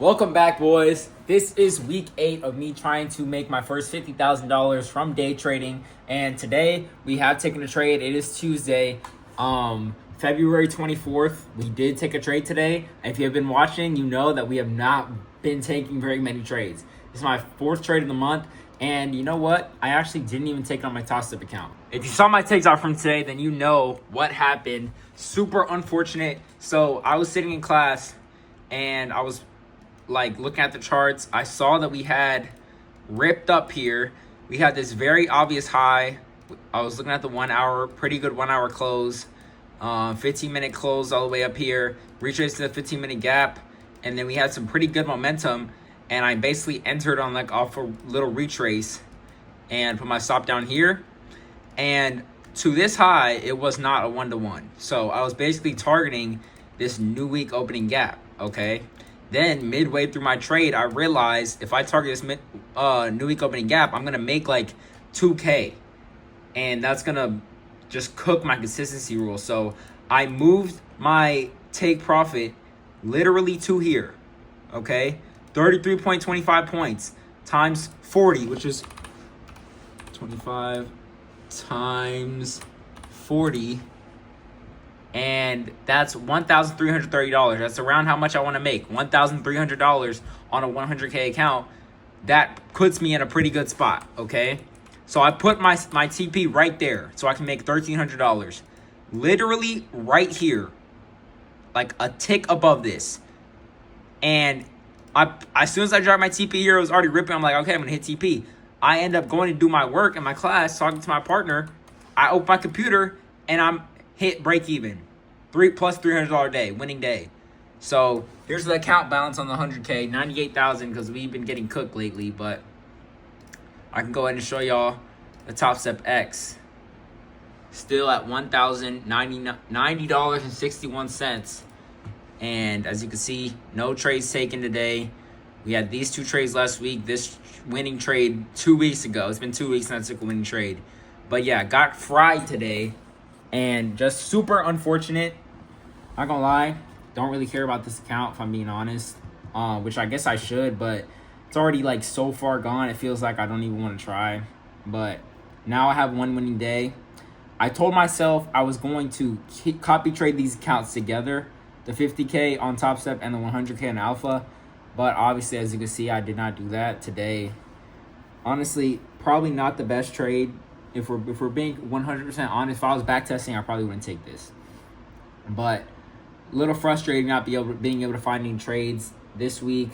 Welcome back, boys. This is week 8 of me trying to make my first $50,000 from day trading. And today we have taken a trade. It is Tuesday, February 24th. We did take a trade today. If you have been watching, you know that we have not been taking very many trades. This is my 4th trade of the month. And you know what? I actually didn't even take it on my TopStep account. If you saw my TikTok from today, then you know what happened. Super unfortunate. So I was sitting in class and I was looking at the charts. I saw that we had ripped up here. We had this very obvious high. I was looking at the 1 hour, pretty good 1 hour close, 15-minute close all the way up here, retraced to the 15-minute gap, and then we had some pretty good momentum, and I basically entered on off a little retrace and put my stop down here, and to this high it was not a 1-to-1. So I was basically targeting this new week opening gap. Okay, then midway through my trade, I realized if I target this new week opening gap, I'm gonna make like 2K, and that's gonna just cook my consistency rule. So I moved my take profit literally to here. Okay, 33.25 points times 40, which is 25 times 40. And that's $1,330. That's around how much I want to make. $1,300 on a 100K account. That puts me in a pretty good spot, okay? So I put my TP right there so I can make $1,300. Literally right here. Like a tick above this. And as soon as I dropped my TP here, it was already ripping. I'm like, okay, I'm going to hit TP. I end up going to do my work in my class, talking to my partner. I open my computer, and I'm hit break even. Plus $300 day, winning day. So here's the account balance on the 100K, 98,000, because we've been getting cooked lately. But I can go ahead and show y'all the TopStep X. Still at $1,090.61. And as you can see, no trades taken today. We had these 2 trades last week. This winning trade 2 weeks ago. It's been 2 weeks since I took a winning trade. But yeah, got fried today. And just super unfortunate. Not gonna lie, don't really care about this account if I'm being honest. Which I guess I should, but it's already so far gone. It feels like I don't even want to try. But now I have one winning day. I told myself I was going to copy trade these accounts together, the 50K on TopStep and the 100K on Alpha. But obviously, as you can see, I did not do that today. Honestly, probably not the best trade. If we're being 100% honest, if I was back testing, I probably wouldn't take this. But a little frustrating not being able to find any trades this week,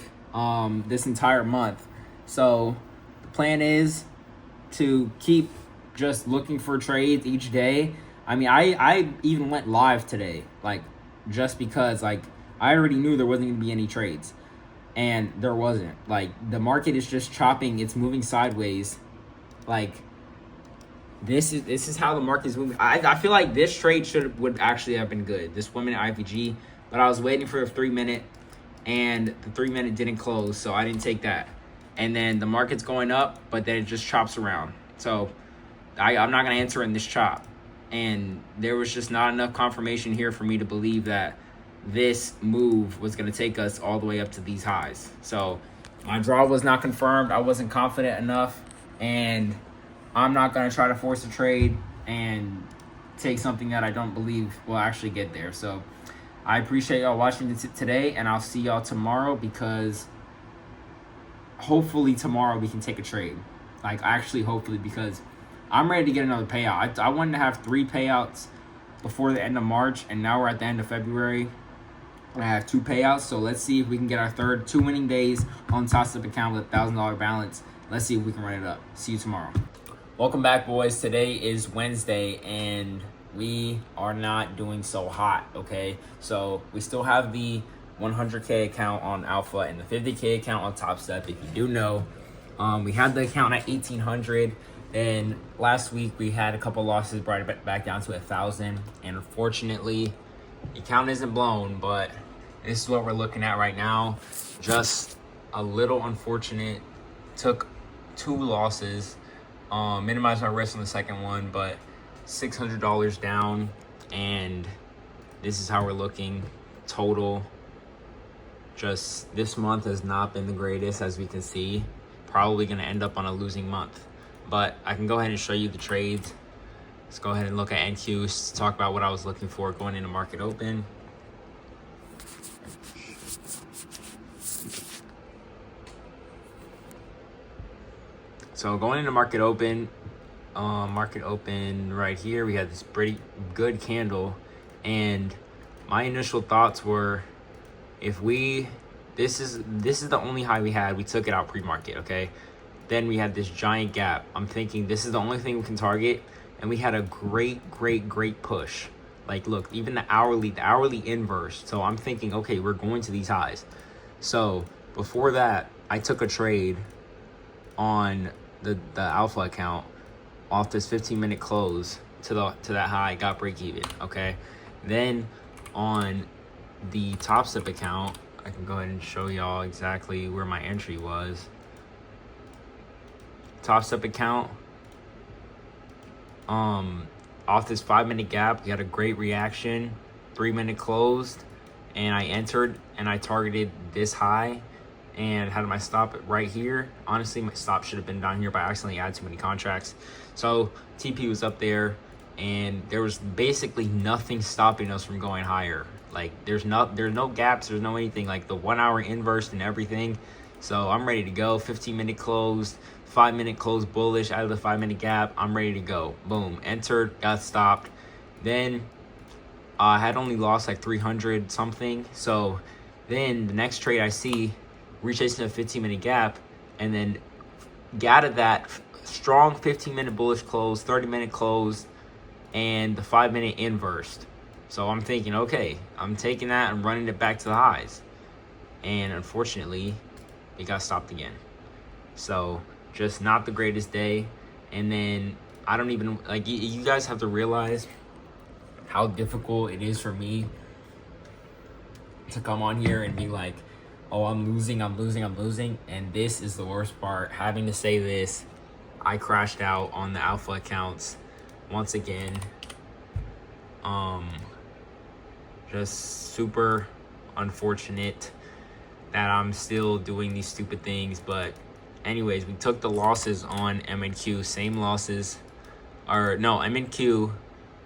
this entire month. So the plan is to keep just looking for trades each day. I mean, I even went live today, just because I already knew there wasn't going to be any trades, and there wasn't. The market is just chopping. It's moving sideways. This is how the market is moving. I feel like this trade would actually have been good. This 1 minute IPG, but I was waiting for a 3 minute, and the 3 minute didn't close, so I didn't take that. And then the market's going up, but then it just chops around. So I'm not gonna enter in this chop. And there was just not enough confirmation here for me to believe that this move was gonna take us all the way up to these highs. So my draw was not confirmed. I wasn't confident enough, and I'm not going to try to force a trade and take something that I don't believe will actually get there. So I appreciate y'all watching today, and I'll see y'all tomorrow, because hopefully tomorrow we can take a trade. Hopefully, because I'm ready to get another payout. I wanted to have 3 payouts before the end of March, and now we're at the end of February. I have 2 payouts, so let's see if we can get our third 2 winning days on TopStep account with a $1,000 balance. Let's see if we can run it up. See you tomorrow. Welcome back, boys. Today is Wednesday, and we are not doing so hot, okay? So we still have the 100K account on Alpha and the 50K account on TopStep. If you do know, we had the account at 1,800, and last week we had a couple losses, brought it back down to 1,000, and unfortunately, the account isn't blown, but this is what we're looking at right now. Just a little unfortunate. Took 2 losses. Minimized my risk on the second one, but $600 down, and this is how we're looking total. just this month has not been the greatest, as we can see. Probably going to end up on a losing month. But I can go ahead and show you the trades. Let's go ahead and look at NQs, talk about what I was looking for going into market open. So going into market open right here, we had this pretty good candle, and my initial thoughts were, if this is the only high we had, we took it out pre-market, okay? Then we had this giant gap. I'm thinking this is the only thing we can target, and we had a great push. Like, look, even the hourly inverse. So I'm thinking, okay, we're going to these highs. So before that, I took a trade on the alpha account off this 15-minute close to that high, got break even, okay? Then on the Top Step account, I can go ahead and show y'all exactly where my entry was. Top Step account, off this 5-minute gap, we had a great reaction, 3-minute closed, and I entered and I targeted this high and had my stop right here. Honestly, my stop should have been down here, but I accidentally added too many contracts. So TP was up there, and there was basically nothing stopping us from going higher. Like, there's no gaps, there's no anything. Like, the 1 hour inverse and everything. So I'm ready to go. 15-minute closed, 5-minute closed bullish out of the 5-minute gap. I'm ready to go. Boom, entered, got stopped. Then I had only lost like 300 something. So then the next trade I see, retracing a 15-minute gap, and then got at that strong 15-minute bullish close, 30-minute close, and the 5-minute inversed. So I'm thinking, okay, I'm taking that and running it back to the highs. And unfortunately, it got stopped again. So just not the greatest day. And then I don't even, like, you guys have to realize how difficult it is for me to come on here and be like, oh, I'm losing. And this is the worst part, having to say this. I crashed out on the alpha accounts once again. Just super unfortunate that I'm still doing these stupid things. But anyways, we took the losses on MNQ, same losses. Or no, MNQ,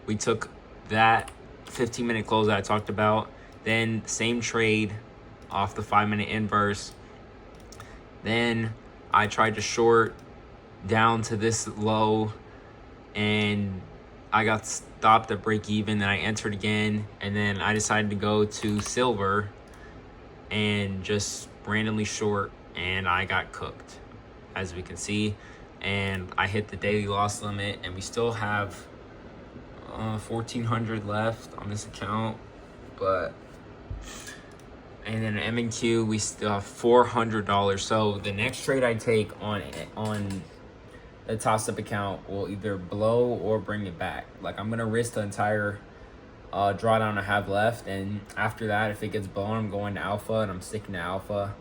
we took that 15-minute close that I talked about. Then same trade off the 5-minute inverse. Then I tried to short down to this low, and I got stopped at break even. Then I entered again, and then I decided to go to silver and just randomly short, and I got cooked, as we can see. And I hit the daily loss limit, and we still have 1,400 left on this account. But and then MNQ, we still have $400. So the next trade I take on the Top Step account will either blow or bring it back. Like, I'm gonna risk the entire drawdown I have left, and after that, if it gets blown, I'm going to alpha, and I'm sticking to alpha.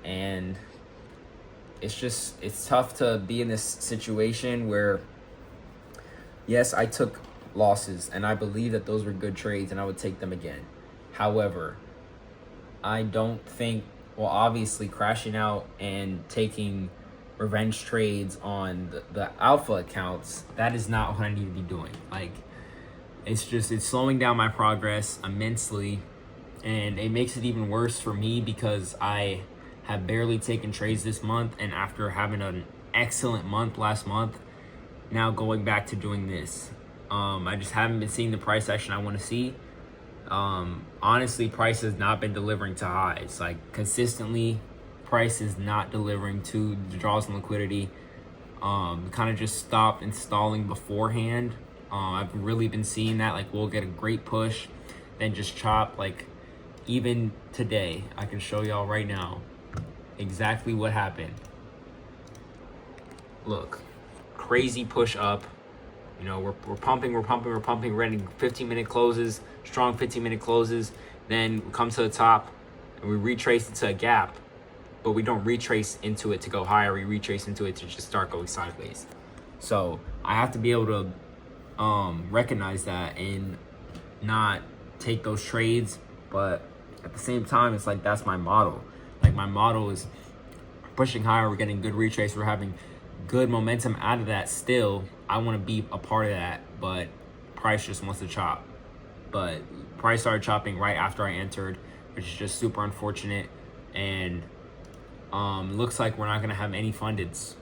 And it's tough to be in this situation where, yes, I took losses, and I believe that those were good trades, and I would take them again. However, I don't think, well, obviously crashing out and taking revenge trades on the alpha accounts, that is not what I need to be doing. Like, it's slowing down my progress immensely, and it makes it even worse for me because I have barely taken trades this month, and after having an excellent month last month, now going back to doing this. I just haven't been seeing the price action I want to see. Honestly, price has not been delivering to highs. Like, consistently, price is not delivering to the draws and liquidity. Kind of just stopped installing beforehand. I've really been seeing that. Like, we'll get a great push, then just chop. Like, even today, I can show y'all right now exactly what happened. Look, crazy push up. You know, we're pumping, we're running 15-minute closes, strong 15-minute closes. Then we come to the top and we retrace into a gap, but we don't retrace into it to go higher. We retrace into it to just start going sideways. So I have to be able to recognize that and not take those trades. But at the same time, it's like that's my model. Like my model is pushing higher. We're getting good retrace. We're having good momentum out of that. Still, I want to be a part of that, but price just wants to chop. But price started chopping right after I entered, which is just super unfortunate. And looks like we're not gonna have any fundeds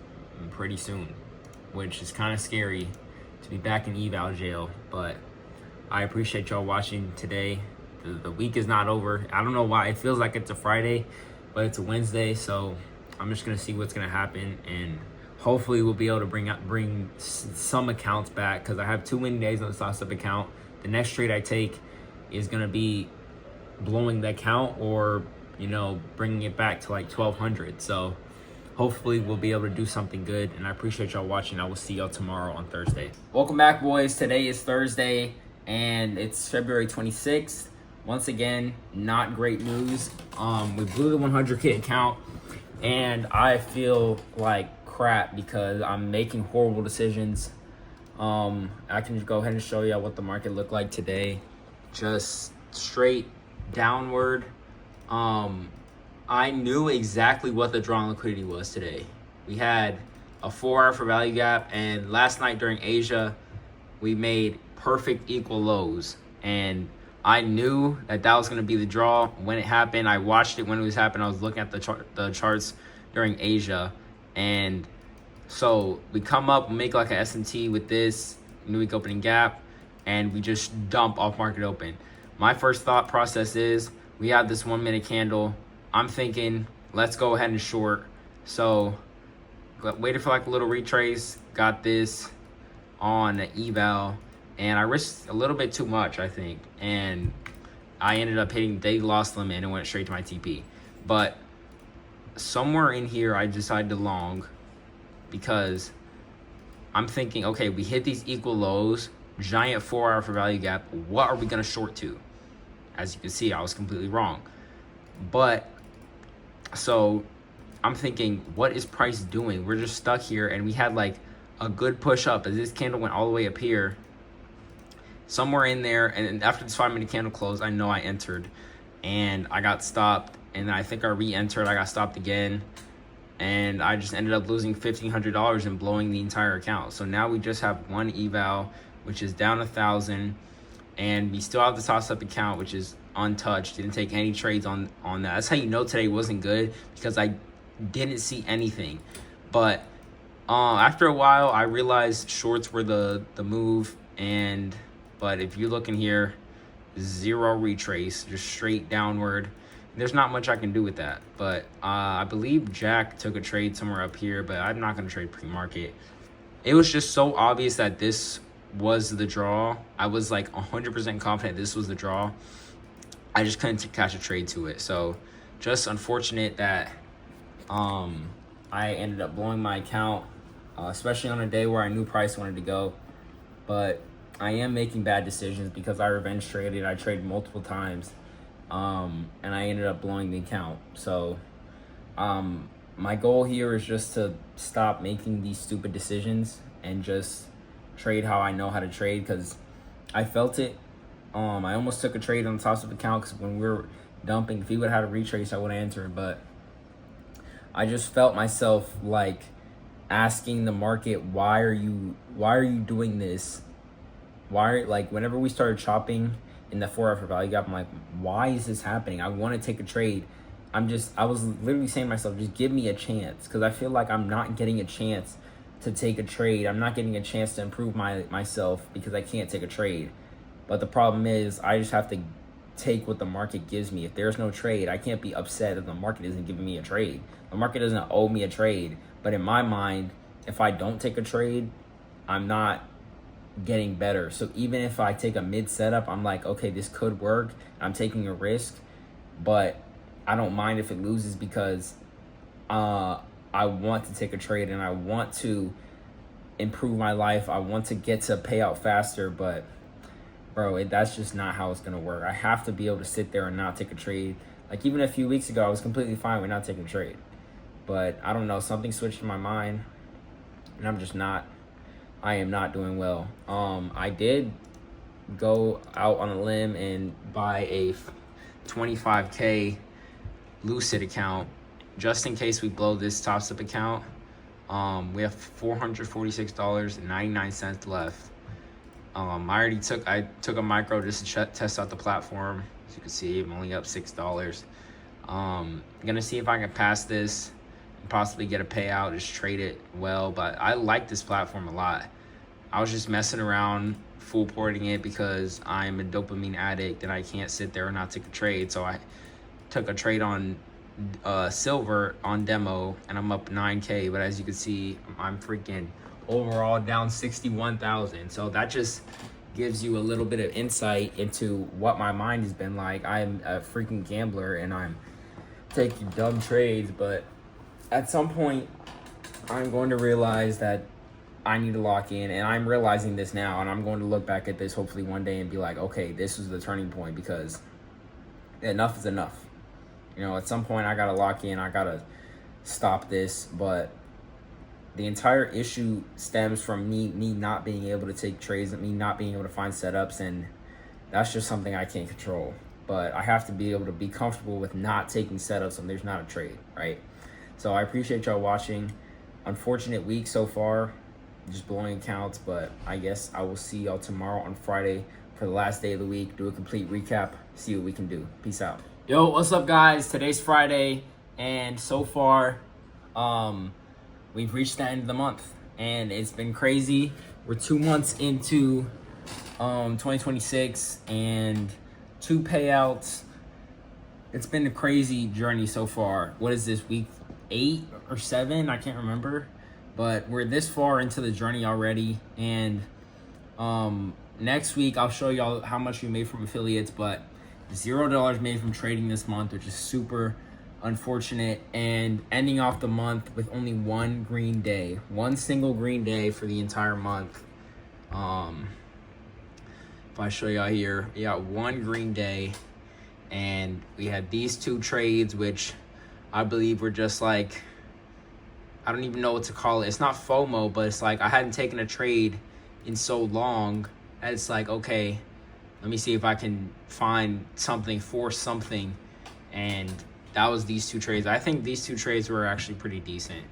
pretty soon, which is kind of scary to be back in eval jail. But I appreciate y'all watching today. The week is not over. I don't know why it feels like it's a Friday, but it's a Wednesday. So I'm just gonna see what's gonna happen, and hopefully we'll be able to bring some accounts back, because I have 2 winning days on the StockStep account. The next trade I take is gonna be blowing the account, or bringing it back to like 1200. So hopefully we'll be able to do something good, and I appreciate y'all watching. I will see y'all tomorrow on Thursday. Welcome back, boys. Today is Thursday, and it's February 26th. Once again, not great news. We blew the 100K account, and I feel like crap because I'm making horrible decisions. I can just go ahead and show you what the market looked like today. Just straight downward. I knew exactly what the draw on liquidity was today. We had a 4-hour for value gap, and last night during Asia, we made perfect equal lows, and I knew that was going to be the draw when it happened. I watched it when it was happening. I was looking at the charts during Asia, and so we come up, we make like an S&T with this new week opening gap, and we just dump off market open. My first thought process is we have this 1 minute candle. I'm thinking, let's go ahead and short. So waited for like a little retrace, got this on eval, and I risked a little bit too much, I think. And I ended up hitting the daily loss limit, and it went straight to my TP. But somewhere in here, I decided to long, because I'm thinking, okay, we hit these equal lows, giant 4-hour for value gap. What are we going to short to? As you can see, I was completely wrong. But so I'm thinking, what is price doing? We're just stuck here, and we had like a good push up as this candle went all the way up here. Somewhere in there, and after this 5 minute candle closed, I know I entered, and I got stopped, and I think I re-entered. I got stopped again, and I just ended up losing $1,500 and blowing the entire account. So now we just have one eval, which is down 1,000, and we still have the StockStep account, which is untouched. Didn't take any trades on that. That's how you know today wasn't good, because I didn't see anything. But after a while, I realized shorts were the move. But if you look in here, zero retrace, just straight downward. There's not much I can do with that. But I believe Jack took a trade somewhere up here, but I'm not going to trade pre-market. It was just so obvious that this was the draw. I was like 100% confident this was the draw. I just couldn't catch a trade to it. So just unfortunate that I ended up blowing my account, especially on a day where I knew price wanted to go. But I am making bad decisions because I revenge traded. I traded multiple times, and I ended up blowing the account. So my goal here is just to stop making these stupid decisions and just trade how I know how to trade, because I felt it. I almost took a trade on the StockStep account, because when we were dumping, if he would have had a retrace, I would have entered. But I just felt myself like asking the market, why are you doing this? Why, like, whenever we started chopping in the 4-hour for value gap, I'm like, why is this happening? I want to take a trade. I was literally saying to myself, just give me a chance, because I feel like I'm not getting a chance to take a trade. I'm not getting a chance to improve myself because I can't take a trade. But the problem is, I just have to take what the market gives me. If there's no trade, I can't be upset if the market isn't giving me a trade. The market doesn't owe me a trade. But in my mind, if I don't take a trade, I'm not getting better. So even if I take a mid setup, I'm like, okay, this could work. I'm taking a risk, but I don't mind if it loses, because I want to take a trade and I want to improve my life. I want to get to payout faster, but bro, that's just not how it's gonna work. I have to be able to sit there and not take a trade. Like even a few weeks ago, I was completely fine with not taking a trade, but I don't know, something switched in my mind, and I am not doing well. I did go out on a limb and buy a 25K Lucid account, just in case we blow this Top Step account. We have $446.99 left. I took a micro just to test out the platform. As you can see, I'm only up $6. I'm gonna see if I can pass this and possibly get a payout, just trade it well. But I like this platform a lot. I was just messing around, full porting it because I'm a dopamine addict and I can't sit there and not take a trade. So I took a trade on silver on demo and I'm up 9K. But as you can see, I'm freaking overall down 61,000. So that just gives you a little bit of insight into what my mind has been like. I'm a freaking gambler and I'm taking dumb trades, but at some point I'm going to realize that I need to lock in, and I'm realizing this now, and I'm going to look back at this hopefully one day and be like, okay, this was the turning point, because enough is enough. You know, at some point I gotta lock in, I gotta stop this. But the entire issue stems from me not being able to take trades, me not being able to find setups, and that's just something I can't control. But I have to be able to be comfortable with not taking setups when there's not a trade, right? So I appreciate y'all watching. Unfortunate week so far, just blowing accounts, but I guess I will see y'all tomorrow on Friday for the last day of the week, do a complete recap, see what we can do. Peace out. Yo, what's up, guys? Today's Friday, and so far we've reached the end of the month, and it's been crazy. We're 2 months into 2026 and 2 payouts. It's been a crazy journey so far. What is this, week 8 or 7? I can't remember. But we're this far into the journey already, and next week I'll show y'all how much we made from affiliates, but $0 made from trading this month, which is super unfortunate, and ending off the month with only one single green day for the entire month. If I show y'all here, we got one green day, and we had these 2 trades, which I believe were just like, I don't even know what to call it. It's not FOMO, but it's like I hadn't taken a trade in so long. And it's like, okay, let me see if I can find something for something. And that was these 2 trades. I think these 2 trades were actually pretty decent,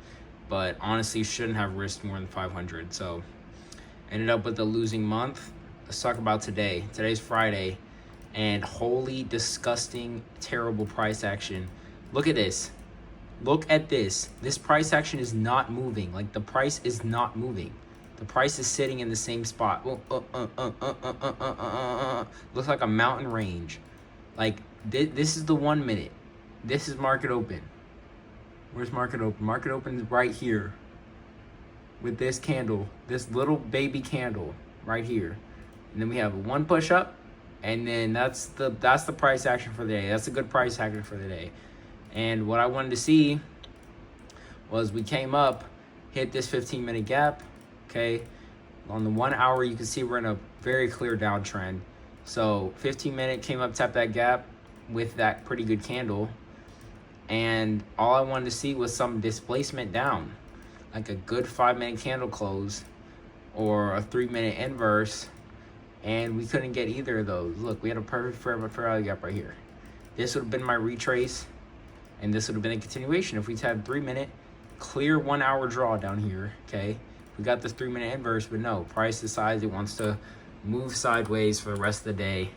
but honestly shouldn't have risked more than 500. So ended up with a losing month. Let's talk about today. Today's Friday, and holy disgusting, terrible price action. Look at this. Look at this. This price action is not moving. Like, the price is not moving. The price is sitting in the same spot. Looks like a mountain range. Like, this is the 1 minute. This is market open. Where's market open? Market open is right here with this candle, this little baby candle right here. And then we have 1 push up, and then that's the price action for the day. That's a good price action for the day. And what I wanted to see was we came up, hit this 15-minute gap, okay? On the 1 hour, you can see we're in a very clear downtrend. So 15-minute came up, tapped that gap with that pretty good candle. And all I wanted to see was some displacement down, like a good 5-minute candle close or a 3-minute inverse. And we couldn't get either of those. Look, we had a perfect fair value gap right here. This would have been my retrace. And this would have been a continuation if we had 3-minute clear 1 hour draw down here, okay? We got this 3-minute inverse, but no, price decides it wants to move sideways for the rest of the day.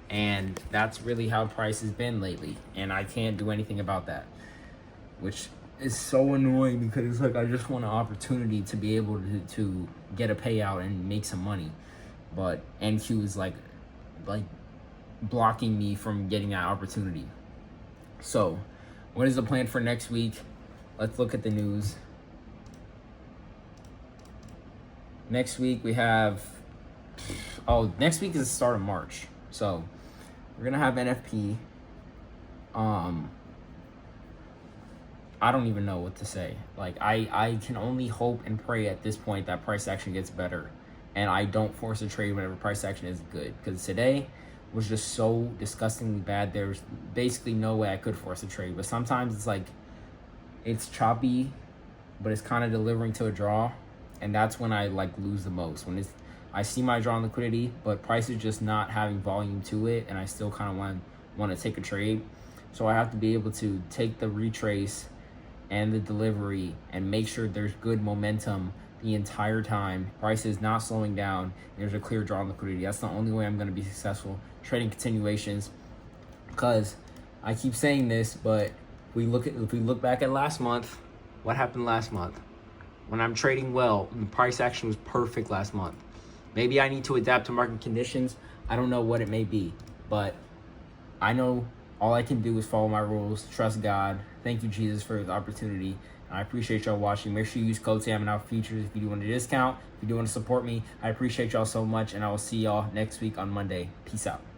And that's really how price has been lately. And I can't do anything about that, which is so annoying, because it's like I just want an opportunity to be able to get a payout and make some money. But NQ is like blocking me from getting that opportunity. So what is the plan for next week? Let's look at the news. Next week we have, next week is the start of March. So we're gonna have NFP. I don't even know what to say. Like, I can only hope and pray at this point that price action gets better, and I don't force a trade whenever price action is good, because today was just so disgustingly bad. There's basically no way I could force a trade. But sometimes it's like, it's choppy, but it's kind of delivering to a draw, and that's when I like lose the most. When I see my draw in liquidity, but price is just not having volume to it, and I still kind of want to want to take a trade. So I have to be able to take the retrace and the delivery and make sure there's good momentum the entire time. Price is not slowing down. There's a clear draw on liquidity. That's the only way I'm going to be successful trading continuations. Because I keep saying this, but if we look back at last month, what happened last month? When I'm trading well, the price action was perfect last month. Maybe I need to adapt to market conditions. I don't know what it may be, but I know all I can do is follow my rules, trust God. Thank you, Jesus, for the opportunity. I appreciate y'all watching. Make sure you use code Sam and our features if you do want a discount. If you do want to support me, I appreciate y'all so much, and I will see y'all next week on Monday. Peace out.